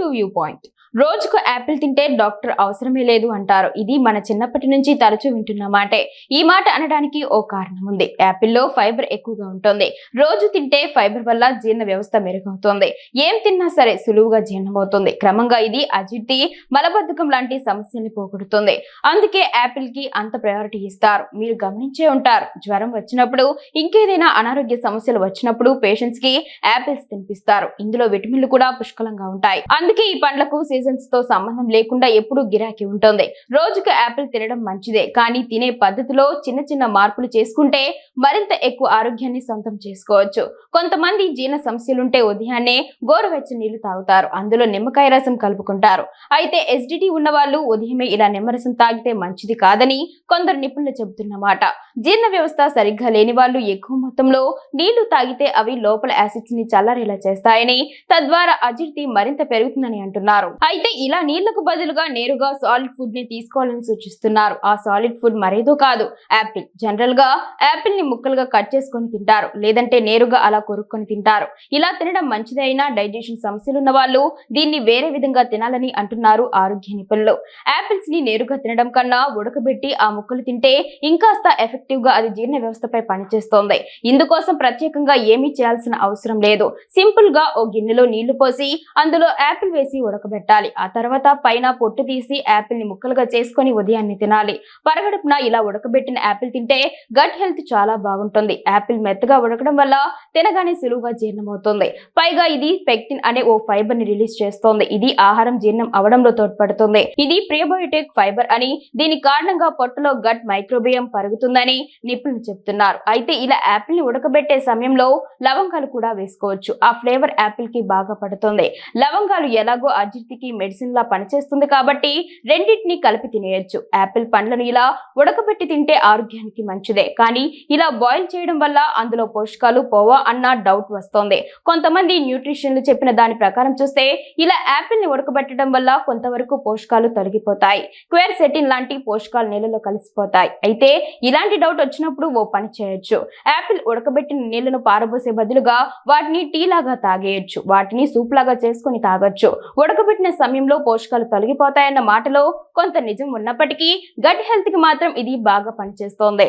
To view point. రోజుకు Apple తింటే doctor అవసరమే లేదు అంటారు. ఇది మన చిన్నప్పటి నుంచి తరచూ వింటున్న మాటే. ఈ మాట అనడానికి ఓ కారణం ఉంది. యాపిల్లో ఫైబర్ ఎక్కువగా ఉంటుంది. రోజు తింటే ఫైబర్ వల్ల జీర్ణ వ్యవస్థ మెరుగవుతుంది. ఏం తిన్నా సరే సులువుగా జీర్ణమవుతుంది. క్రమంగా ఇది అజీర్తి, మలబద్ధకం లాంటి సమస్యల్ని పోగొడుతుంది. అందుకే యాపిల్ కి అంత ప్రయారిటీ ఇస్తారు. మీరు గమనించే ఉంటారు, జ్వరం వచ్చినప్పుడు, ఇంకేదైనా అనారోగ్య సమస్యలు వచ్చినప్పుడు పేషెంట్స్ కి యాపిల్స్ తినిపిస్తారు. ఇందులో విటమిన్లు కూడా పుష్కలంగా ఉంటాయి. అందుకే ఈ పండ్లకు సీజన్స్ తో సంబంధం లేకుండా ఎప్పుడూ గిరాకీ ఉంటుంది. రోజుకు యాపిల్ తినడం మంచిదే, కానీ తినే పద్ధతిలో చిన్న చిన్న మార్పులు చేసుకుంటే మరింత ఎక్కువ ఆరోగ్యాన్ని సొంతం చేసుకోవచ్చు. కొంతమంది జీర్ణ సమస్యలుంటే ఉదయాన్నే గోరువెచ్చని నీళ్లు తాగుతారు. అందులో నిమ్మకాయ రసం కలుపుకుంటారు. అయితే ఎసిడిటీ ఉన్న వాళ్ళు ఉదయమే ఇలా నిమ్మరసం తాగితే మంచిది కాదని కొందరు నిపుణులు చెబుతున్నమాట. జీర్ణ వ్యవస్థ సరిగ్గా లేని వాళ్ళు ఎక్కువ మొత్తంలో నీళ్లు తాగితే అవి లోపల యాసిడ్స్ ని చల్లారేలా చేస్తాయని, తద్వారా అజీర్తి మరింత పెరుగుతుందని అంటున్నారు. అయితే ఇలా నీళ్లకు బదులుగా నేరుగా సాలిడ్ ఫుడ్ ని తీసుకోవాలని సూచిస్తున్నారు. ఆ సాలిడ్ ఫుడ్ మరేదో కాదు, యాపిల్. జనరల్ గా యాపిల్ ని ముక్కలుగా కట్ చేసుకొని తింటారు, లేదంటే నేరుగా అలా కొరుక్కొని తింటారు. ఇలా తినడం మంచిదే అయినా డైజెషన్ సమస్యలు ఉన్న వాళ్ళు దీన్ని వేరే విధంగా తినాలని అంటున్నారు ఆరోగ్య నిపుణులు. యాపిల్స్ ని నేరుగా తినడం కన్నా ఉడకబెట్టి ఆ ముక్కలు తింటే ఇంకాస్త ఎఫెక్టివ్ గా అది జీర్ణ వ్యవస్థపై పనిచేస్తోంది. ఇందుకోసం ప్రత్యేకంగా ఏమీ చేయాల్సిన అవసరం లేదు. సింపుల్ గా ఓ గిన్నెలో నీళ్లు పోసి అందులో యాపిల్ వేసి ఉడకబెట్టాలి. ఆ తర్వాత పైన పొట్టు తీసి యాపిల్ ని ముక్కలుగా చేసుకొని ఉదయాన్నే తినాలి. పరగడుపున ఇలా ఉడకబెట్టిన యాపిల్ తింటే గట్ హెల్త్ చాలా బాగుంటుంది. యాపిల్ మెత్తగా ఉడకడం వల్ల తినగానే సులువుగా జీర్ణమవుతుంది. పైగా ఇది పెక్టిన్ అనే ఓ ఫైబర్ ని రిలీజ్ చేస్తోంది. ఇది ఆహారం జీర్ణం అవడంలో తోడ్పడుతుంది. ఇది ప్రిబయోటిక్ ఫైబర్ అని, దీని కారణంగా పొట్టలో గట్ మైక్రోబియం పెరుగుతుందని నిపుణులు చెప్తున్నారు. అయితే ఇలా యాపిల్ ని ఉడకబెట్టే సమయంలో లవంగాలు కూడా వేసుకోవచ్చు. ఆ ఫ్లేవర్ యాపిల్ కి బాగా పడుతుంది. లవంగాలు ఎలాగో అజీర్తికి మెడిసిన్ లా పనిచేస్తుంది కాబట్టి రెండింటిని కలిపి తినేయొచ్చు. యాపిల్ పండ్లను ఇలా ఉడకబెట్టి తింటే ఆరోగ్యానికి మంచిదే, కానీ ఇలా బాయిల్ చేయడం వల్ల అందులో పోషకాలు పోవా అన్న డౌట్ వస్తోంది. కొంతమంది న్యూట్రిషన్లు చెప్పిన దాని ప్రకారం చూస్తే ఇలా యాపిల్ ని ఉడకబెట్టడం వల్ల కొంతవరకు పోషకాలు తొలగిపోతాయి. క్వేర్సెటిన్ లాంటి పోషకాలు నీళ్ళలో కలిసిపోతాయి. అయితే ఇలాంటి డౌట్ వచ్చినప్పుడు ఓ పని చేయొచ్చు. యాపిల్ ఉడకబెట్టిన నీళ్లను పారబోసే బదులుగా వాటిని టీ లాగా తాగేయచ్చు. వాటిని సూప్ లాగా చేసుకుని తాగొచ్చు. ఉడకబెట్టిన సమయంలో పోషకాలు తొలగిపోతాయన్న మాటలో కొంత నిజం ఉన్నప్పటికీ గట్ హెల్త్ కి మాత్రం ఇది బాగా పనిచేస్తోంది.